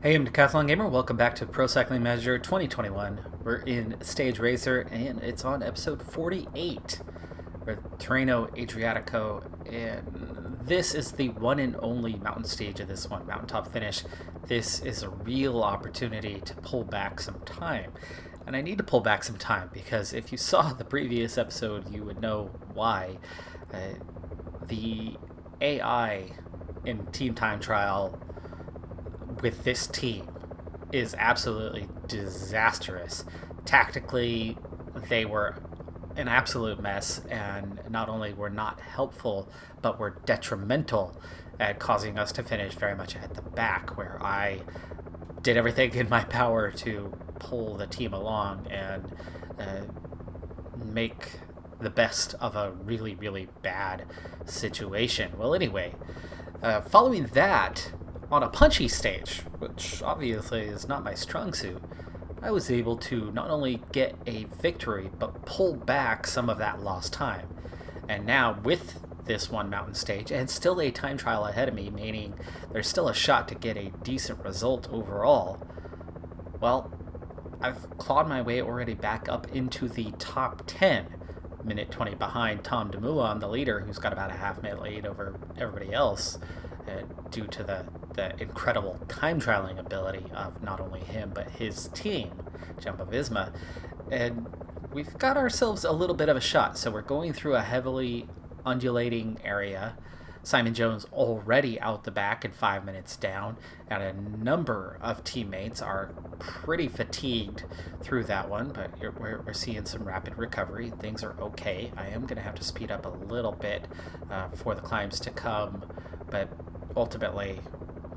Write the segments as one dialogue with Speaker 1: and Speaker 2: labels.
Speaker 1: Hey, I'm Decathlon Gamer. Welcome back to Pro Cycling Manager 2021. We're in Stage Racer, and it's on episode 48 for Tirreno-Adriatico, and this is the one and only mountain stage of this one, mountaintop finish. This is a real opportunity to pull back some time, and I need to pull back some time because if you saw the previous episode, you would know why. The AI in Team Time Trial with this team is absolutely disastrous. Tactically, they were an absolute mess, and not only were not helpful, but were detrimental at causing us to finish very much at the back, where I did everything in my power to pull the team along and make the best of a really, really bad situation. Well, anyway, following that, on a punchy stage, which obviously is not my strong suit, I was able to not only get a victory, but pull back some of that lost time. And now with this one mountain stage, and still a time trial ahead of me, meaning there's still a shot to get a decent result overall, well, I've clawed my way already back up into the top 10, minute 20 behind Tom DeMulan, the leader, who's got about a half-minute lead over everybody else, due to the incredible time trialing ability of not only him but his team, Jumbo Visma. And we've got ourselves a little bit of a shot. So we're going through a heavily undulating area. Simon Jones already out the back and 5 minutes down, and a number of teammates are pretty fatigued through that one, but we're seeing some rapid recovery. Things are okay. I am going to have to speed up a little bit for the climbs to come, but ultimately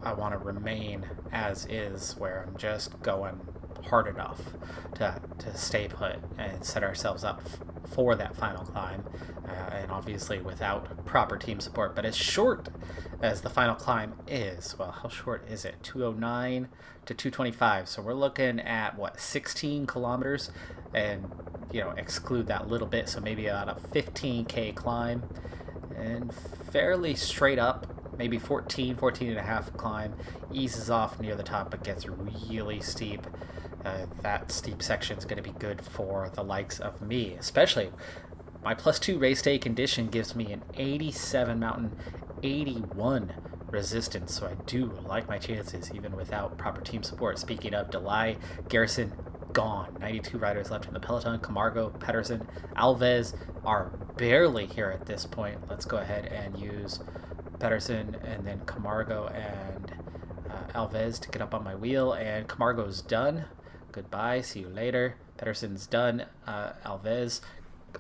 Speaker 1: I want to remain as is, where I'm just going hard enough to stay put and set ourselves up for that final climb, and obviously without proper team support. But as short as the final climb is, well, how short is it? 209 to 225, so we're looking at what, 16 kilometers, and exclude that little bit, so maybe about a 15k climb, and fairly straight up, maybe 14 and a half climb, eases off near the top but gets really steep. That steep section is going to be good for the likes of me, especially my +2 race day condition gives me an 87 mountain, 81 resistance, so I do like my chances even without proper team support. Speaking of, Delay, Garrison, gone. 92 riders left in the peloton. Camargo, Pedersen, Alves are barely here at this point. Let's go ahead and use Pedersen and then Camargo and Alves to get up on my wheel, and Camargo's done. Goodbye, see you later. Pedersen's done. Alves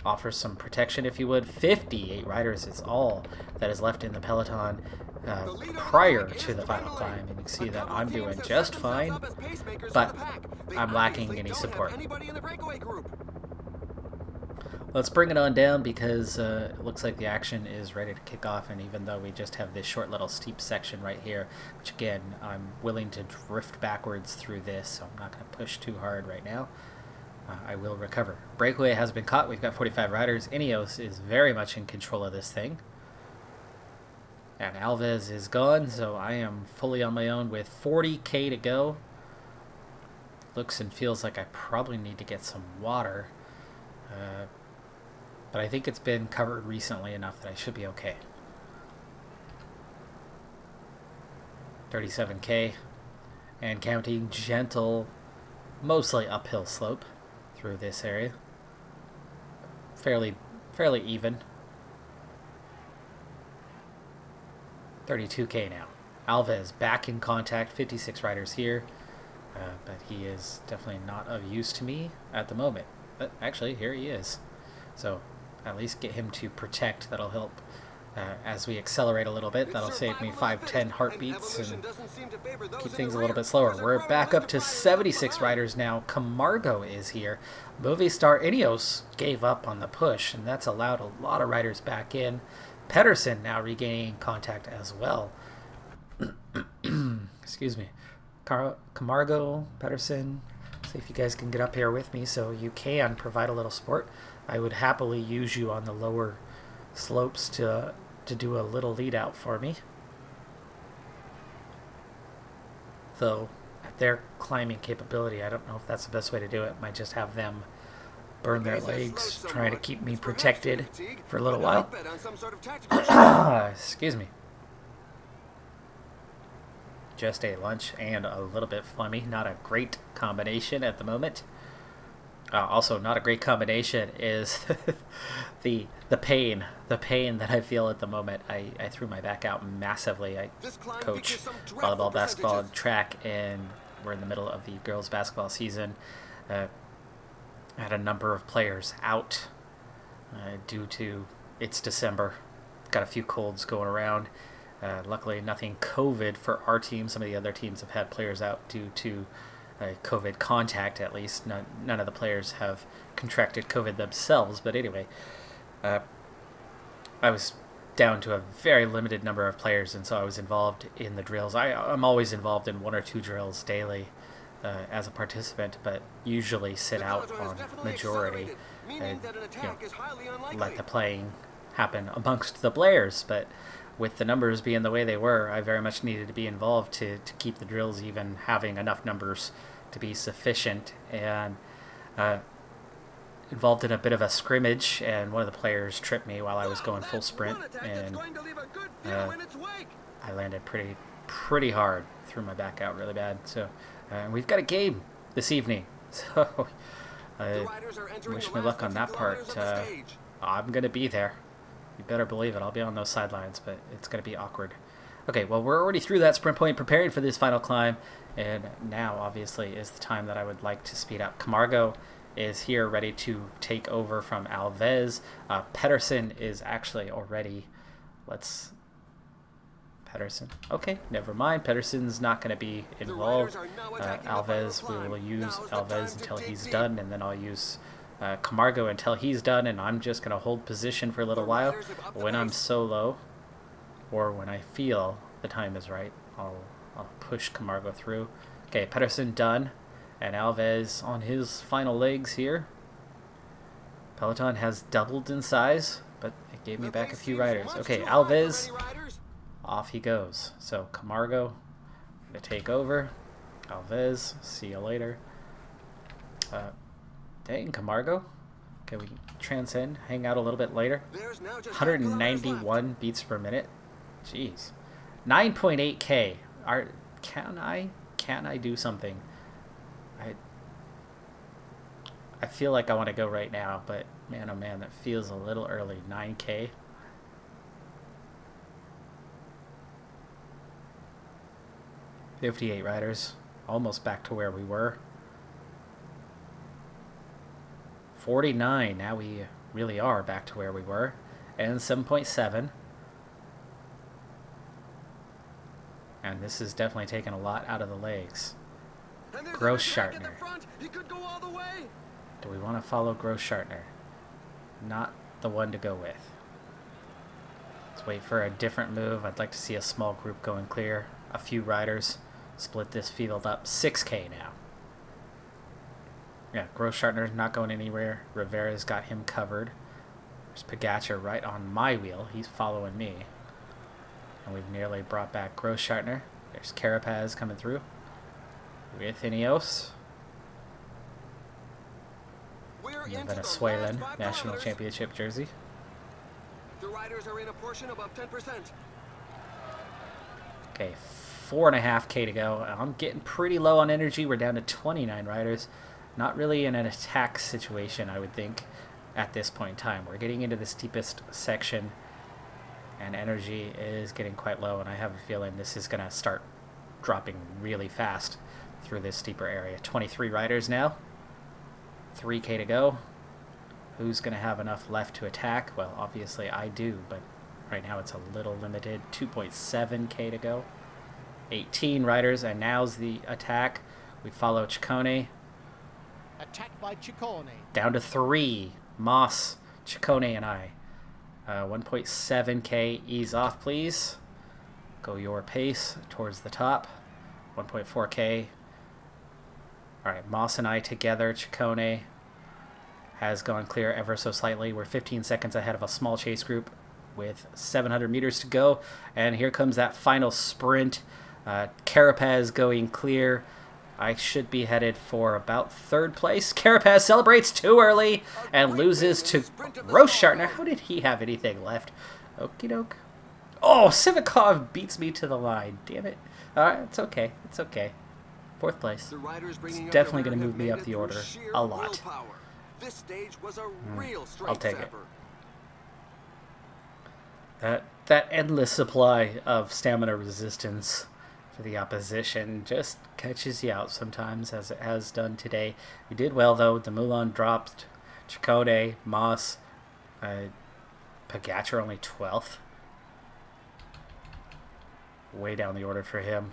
Speaker 1: offers some protection, if you would. 58 riders is all that is left in the peloton prior to the final climb, and you can see that I'm doing just fine, but I'm lacking any support. Let's bring it on down, because it looks like the action is ready to kick off, and even though we just have this short little steep section right here, which again, I'm willing to drift backwards through this, so I'm not going to push too hard right now. I will recover. Breakaway has been caught. We've got 45 riders. Ineos is very much in control of this thing. And Alves is gone, so I am fully on my own with 40k to go. Looks and feels like I probably need to get some water. But I think it's been covered recently enough that I should be okay. 37k and counting. Gentle, mostly uphill slope through this area. Fairly even. 32k now. Alves back in contact. 56 riders here, but he is definitely not of use to me at the moment. But actually, here he is. So at least get him to protect. That'll help as we accelerate a little bit. That'll save me 5-10 heartbeats and keep things a little bit slower. We're back up to 76 riders now. Camargo is here. Movistar Ineos gave up on the push, and that's allowed a lot of riders back in. Pedersen now regaining contact as well. Excuse me. Camargo, Pedersen. See if you guys can get up here with me so you can provide a little support. I would happily use you on the lower slopes to do a little lead out for me. Though their climbing capability. I don't know if that's the best way to do it. Might just have them burn their legs, trying to keep me protected for a little while. Excuse me. Just ate lunch and a little bit phlegmy. Not a great combination at the moment. Also, not a great combination is the pain that I feel at the moment. I threw my back out massively. I coach volleyball, basketball, and track, and we're in the middle of the girls' basketball season. I had a number of players out due to it's December. Got a few colds going around. Luckily, nothing COVID for our team. Some of the other teams have had players out due to COVID contact, at least. None of the players have contracted COVID themselves. But anyway, I was down to a very limited number of players, and so I was involved in the drills. I'm always involved in 1 or 2 drills daily as a participant, but usually sit out on majority and let the playing happen amongst the players. But with the numbers being the way they were, I very much needed to be involved to keep the drills even having enough numbers to be sufficient. And involved in a bit of a scrimmage, and one of the players tripped me while I was going full sprint, and I landed pretty hard, threw my back out really bad. So we've got a game this evening, so wish me luck on that part. I'm gonna be there. You better believe it. I'll be on those sidelines, but it's going to be awkward. Okay, well, we're already through that sprint point, preparing for this final climb, and now, obviously, is the time that I would like to speed up. Camargo is here, ready to take over from Alves. Pedersen is actually already... Pedersen. Okay, never mind. Pedersen's not going to be involved. Alves, we will use Alves until he's done, and then I'll use... Camargo until he's done, and I'm just going to hold position for a little while. When I'm solo, or when I feel the time is right, I'll push Camargo through. Okay, Pedersen done, and Alves on his final legs here. Peloton has doubled in size, but it gave me back a few riders. Okay, Alves, off he goes. So Camargo going to take over. Alves, see you later. Dang, Camargo. Okay, we transcend, hang out a little bit later. 191 beats per minute. Jeez. 9.8k. Can I do something? I feel like I want to go right now, but man, oh man, that feels a little early. 9k. $58 riders. Almost back to where we were. 49, now we really are back to where we were, and 7.7, and this is definitely taking a lot out of the legs. Gross-Schartner. Do we want to follow Gross-Schartner? Not the one to go with. Let's wait for a different move. I'd like to see a small group going clear, a few riders, split this field up. 6k now. Yeah, Gross-Schartner's not going anywhere. Rivera's got him covered. There's Pogacar right on my wheel. He's following me. And we've nearly brought back Gross-Schartner. There's Carapaz coming through with Ineos. And the Venezuelan National Championship jersey. The riders are in a portion above 10%. Okay, 4.5k to go. I'm getting pretty low on energy. We're down to 29 riders. Not really in an attack situation, I would think, at this point in time. We're getting into the steepest section, and energy is getting quite low, and I have a feeling this is going to start dropping really fast through this steeper area. 23 riders now. 3k to go. Who's going to have enough left to attack? Well, obviously I do, but right now it's a little limited. 2.7k to go. 18 riders, and now's the attack. We follow Ciccone.
Speaker 2: Attacked by Ciccone.
Speaker 1: Down to 3. Moss, Ciccone, and I. 1.7k. Ease off, please. Go your pace towards the top. 1.4k. Alright, Moss and I together. Ciccone has gone clear ever so slightly. We're 15 seconds ahead of a small chase group with 700 meters to go. And here comes that final sprint. Carapaz going clear. I should be headed for about 3rd place. Carapaz celebrates too early and loses to Grossschartner. How did he have anything left? Okie doke. Oh, Sivikov beats me to the line. Damn it. Alright, it's okay. It's okay. 4th place. It's definitely going to move me up the order a lot.
Speaker 2: This stage was a real
Speaker 1: I'll take it. That endless supply of stamina resistance for the opposition just catches you out sometimes, as it has done today. We did well, though. The Mulan dropped. Ciccone, Moss, Pogacar only 12th. Way down the order for him.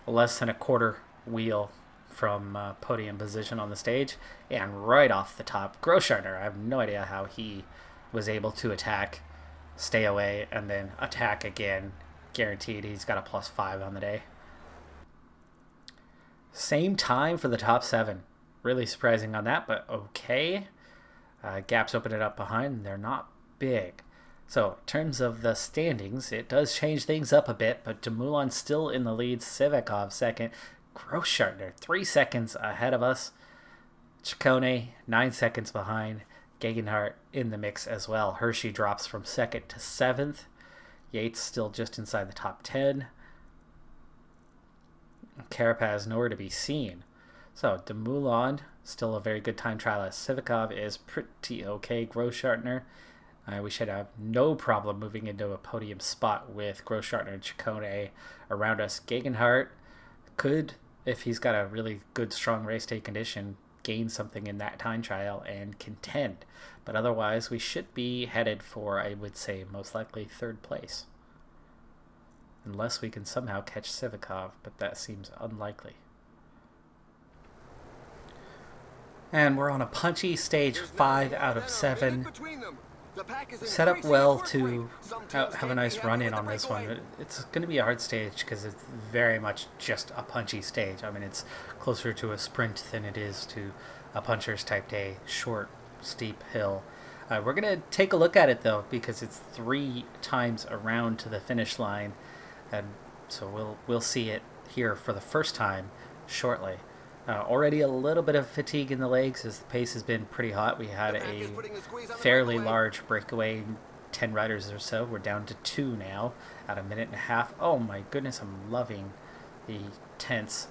Speaker 1: Less than a quarter wheel from podium position on the stage, and right off the top, Grossschartner. I have no idea how he was able to attack, stay away, and then attack again. Guaranteed he's got a +5 on the day. Same time for the top 7. Really surprising on that, but okay. Gaps open it up behind. They're not big. So, in terms of the standings, it does change things up a bit, but Dumoulin still in the lead, Sivikov 2nd, Grossschartner 3 seconds ahead of us, Ciccone 9 seconds behind, Gegenhardt in the mix as well. Hershey drops from 2nd to 7th, Yates still just inside the top 10, Carapaz nowhere to be seen. So, Dumoulin, still a very good time trialist. Sivikov is pretty okay. Grossschartner, we should have no problem moving into a podium spot with Grossschartner and Ciccone around us. Gegenhardt could, if he's got a really good, strong race day condition, gain something in that time trial and contend. But otherwise, we should be headed for, I would say, most likely 3rd place. Unless we can somehow catch Sivikov, but that seems unlikely. And we're on a punchy stage 5 out of 7. Set up well to have a nice run-in on this one. It's going to be a hard stage because it's very much just a punchy stage. I mean, it's closer to a sprint than it is to a puncher's type day, short, steep hill. We're going to take a look at it, though, because it's 3 times around to the finish line, and so we'll see it here for the first time shortly. Already a little bit of fatigue in the legs as the pace has been pretty hot. We had a fairly large breakaway, 10 riders or so. We're down to 2 now at a minute and a half. Oh my goodness, I'm loving the tents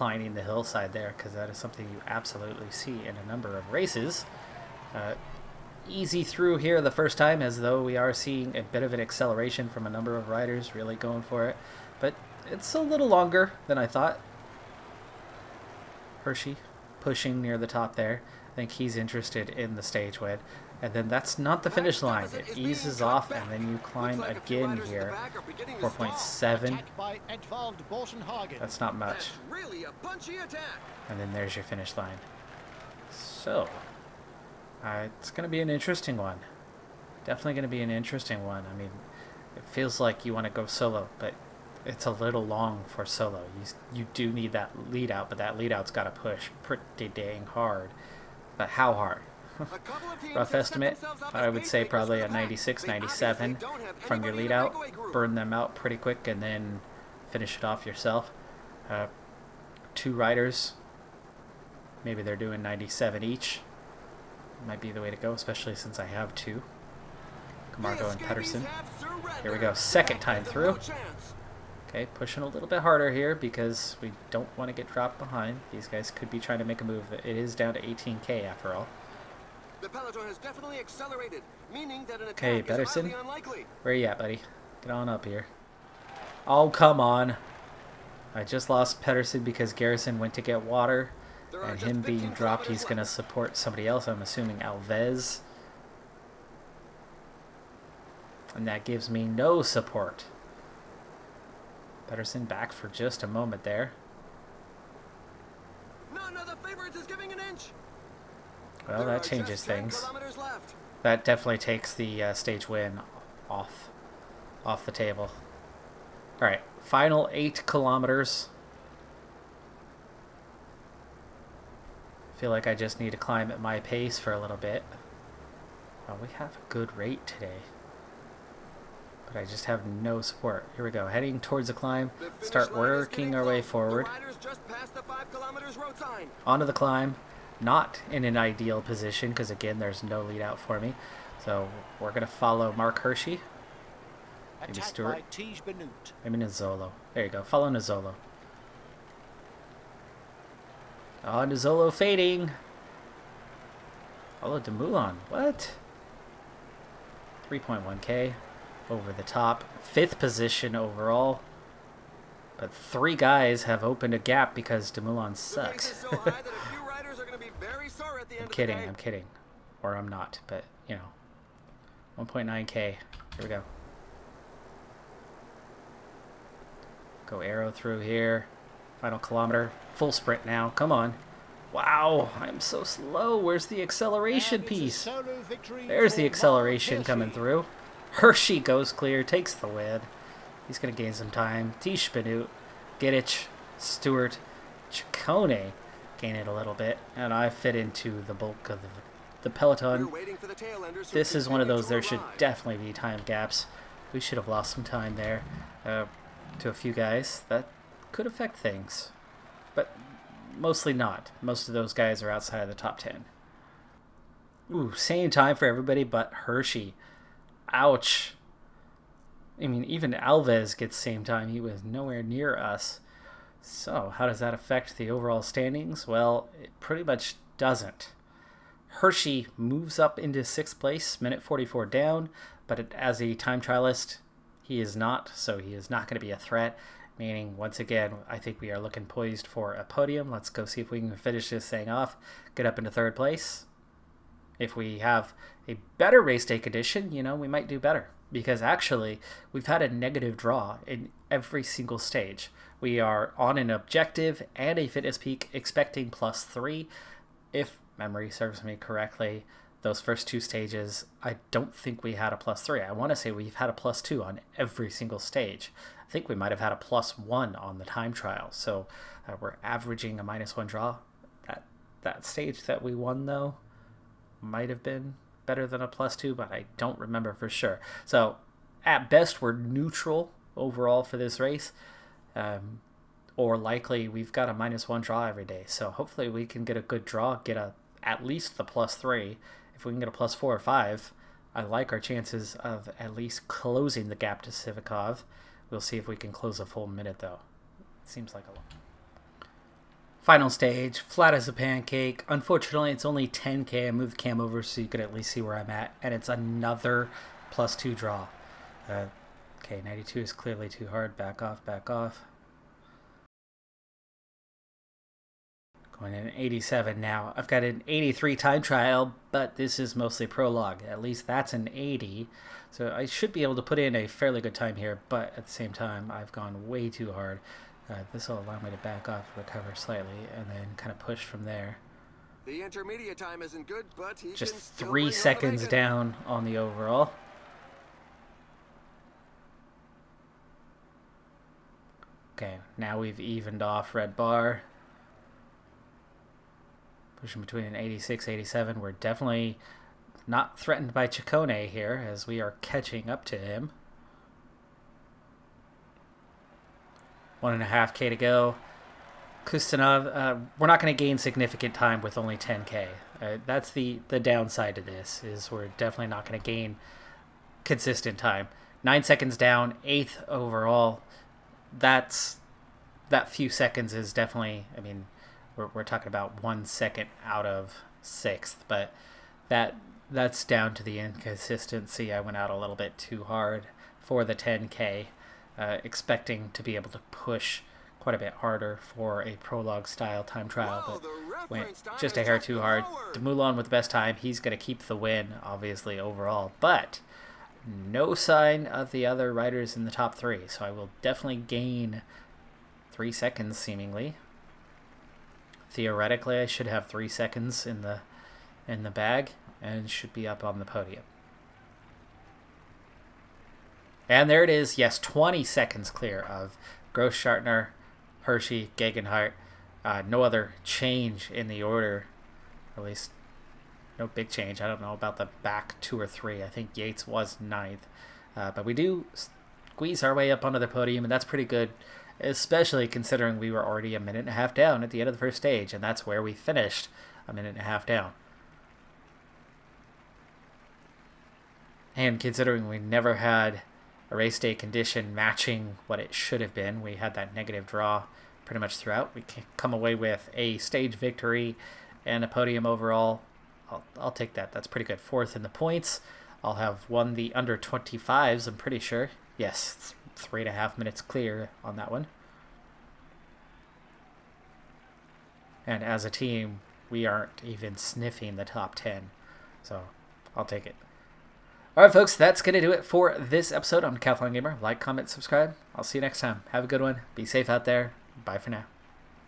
Speaker 1: lining the hillside there, because that is something you absolutely see in a number of races. Easy through here the first time, as though we are seeing a bit of an acceleration from a number of riders really going for it. But it's a little longer than I thought. Hershey pushing near the top there. I think he's interested in the stage win. And then that's not the finish line. It eases off, and then you climb again here. 4.7. That's not much. And then there's your finish line. So, it's going to be an interesting one. Definitely going to be an interesting one. I mean, it feels like you want to go solo, but it's a little long for solo. You do need that lead out, but that lead out's got to push pretty dang hard. But how hard? Rough estimate, I would say probably a 96, 97 from your lead out. Burn them out pretty quick and then finish it off yourself. 2 riders, maybe they're doing 97 each. Might be the way to go, especially since I have 2. Camargo and Pedersen. Here we go, second time through. Okay, pushing a little bit harder here because we don't want to get dropped behind. These guys could be trying to make a move. It is down to 18K after all.
Speaker 2: The peloton has definitely accelerated, meaning that an
Speaker 1: Okay,
Speaker 2: attack is
Speaker 1: Pedersen,
Speaker 2: highly unlikely.
Speaker 1: where you at, buddy? Get on up here. Oh, come on. I just lost Pedersen because Garrison went to get water, and him being dropped, he's going to support somebody else. I'm assuming Alves. And that gives me no support. Pedersen back for just a moment there.
Speaker 2: None of the favorites is giving an inch.
Speaker 1: Well, that changes things. That definitely takes the stage win off the table. All right, final 8 kilometers. Feel like I just need to climb at my pace for a little bit. Well, we have a good rate today. but I just have no support. Here we go, heading towards the climb.
Speaker 2: The finish
Speaker 1: Start
Speaker 2: line is
Speaker 1: working
Speaker 2: getting
Speaker 1: our way
Speaker 2: close.
Speaker 1: forward.
Speaker 2: The riders just passed the 5 kilometers road sign.
Speaker 1: Onto the climb. Not in an ideal position because, again, there's no lead out for me. So we're going to follow Mark Hershey. Maybe Stewart. Maybe Nizzolo. There you go. Follow Nizzolo. Oh, Nizzolo fading. Follow Dumoulin. What? 3.1k. Over the top. 5th position overall. But 3 guys have opened a gap because Dumoulin sucks. I'm kidding. Or I'm not, but, you know. 1.9k. Here we go. Go arrow through here. Final kilometer. Full sprint now. Come on. Wow, I'm so slow. Where's the acceleration piece? There's the acceleration coming through. Hershey goes clear, takes the win. He's going to gain some time. Tish Benut, Gittich, Stewart, Ciccone gain it a little bit. And I fit into the bulk of the peloton. This is one of those, there should definitely be time gaps. We should have lost some time there to a few guys. That could affect things. But mostly not. Most of those guys are outside of the top 10. Ooh, same time for everybody but Hershey. Ouch. I mean, even Alves gets same time. He was nowhere near us. So, how does that affect the overall standings? Well, it pretty much doesn't. Hershey moves up into 6th place, minute 44 down, but as a time trialist, he is not, so he is not going to be a threat. Meaning, once again, I think we are looking poised for a podium. Let's go see if we can finish this thing off, get up into 3rd place. If we have a better race day condition, you know, we might do better. Because actually, we've had a negative draw in every single stage. We are on an objective and a fitness peak expecting +3. If memory serves me correctly, those first 2 stages, I don't think we had a +3. I want to say we've had a +2 on every single stage. I think we might have had a +1 on the time trial. So we're averaging a -1 draw. That stage that we won, though, might have been better than a +2, but I don't remember for sure. So at best, we're neutral overall for this race. Or likely we've got a -1 draw every day. So hopefully we can get a good draw, get at least the +3. If we can get a +4 or 5, I like our chances of at least closing the gap to Sivakov. We'll see if we can close a full minute, though. Seems like a lot. Final stage, flat as a pancake. Unfortunately, it's only 10k. I moved the cam over so you could at least see where I'm at. And it's another +2 draw. Okay, 92 is clearly too hard. Back off, back off. Going in 87 now. I've got an 83 time trial, but this is mostly prologue. At least that's an 80. So I should be able to put in a fairly good time here, but at the same time, I've gone way too hard. This will allow me to back off, recover slightly, and then kind of push from there.
Speaker 2: The intermediate time isn't good, but he
Speaker 1: Just
Speaker 2: can still
Speaker 1: 3
Speaker 2: bring
Speaker 1: seconds
Speaker 2: home the bacon.
Speaker 1: down on the overall. Okay, now we've evened off red bar. Pushing between an 86, 87. We're definitely not threatened by Ciccone here as we are catching up to him. 1.5k to go. Kustanov, we're not going to gain significant time with only 10k. That's the downside to this, is we're definitely not going to gain consistent time. 9 seconds down, 8th overall. That few seconds is definitely, I mean, we're talking about 1 second out of 6th, but that's down to the inconsistency. I went out a little bit too hard for the 10k, expecting to be able to push quite a bit harder for a prologue style time trial, but went just a hair too hard. Dumoulin with the best time. He's going to keep the win, obviously, overall, but no sign of the other riders in the top 3, so I will definitely gain 3 seconds, seemingly. Theoretically, I should have 3 seconds in the bag and should be up on the podium. And there it is. Yes, 20 seconds clear of Gross-Schartner, Hershey, Gegenhardt. No other change in the order, or at least no big change. I don't know about the back 2 or 3. I think Yates was 9th. But we do squeeze our way up onto the podium, and that's pretty good, especially considering we were already a minute and a half down at the end of the first stage, and that's where we finished, a minute and a half down. And considering we never had a race day condition matching what it should have been, we had that negative draw pretty much throughout. We can come away with a stage victory and a podium overall. I'll take that. That's pretty good. Fourth in the points. I'll have won the under 25s, I'm pretty sure. Yes, 3.5 minutes clear on that one. And as a team, we aren't even sniffing the top 10. So I'll take it. All right, folks, that's going to do it for this episode on Decathlon Gamer. Like, comment, subscribe. I'll see you next time. Have a good one. Be safe out there. Bye for now.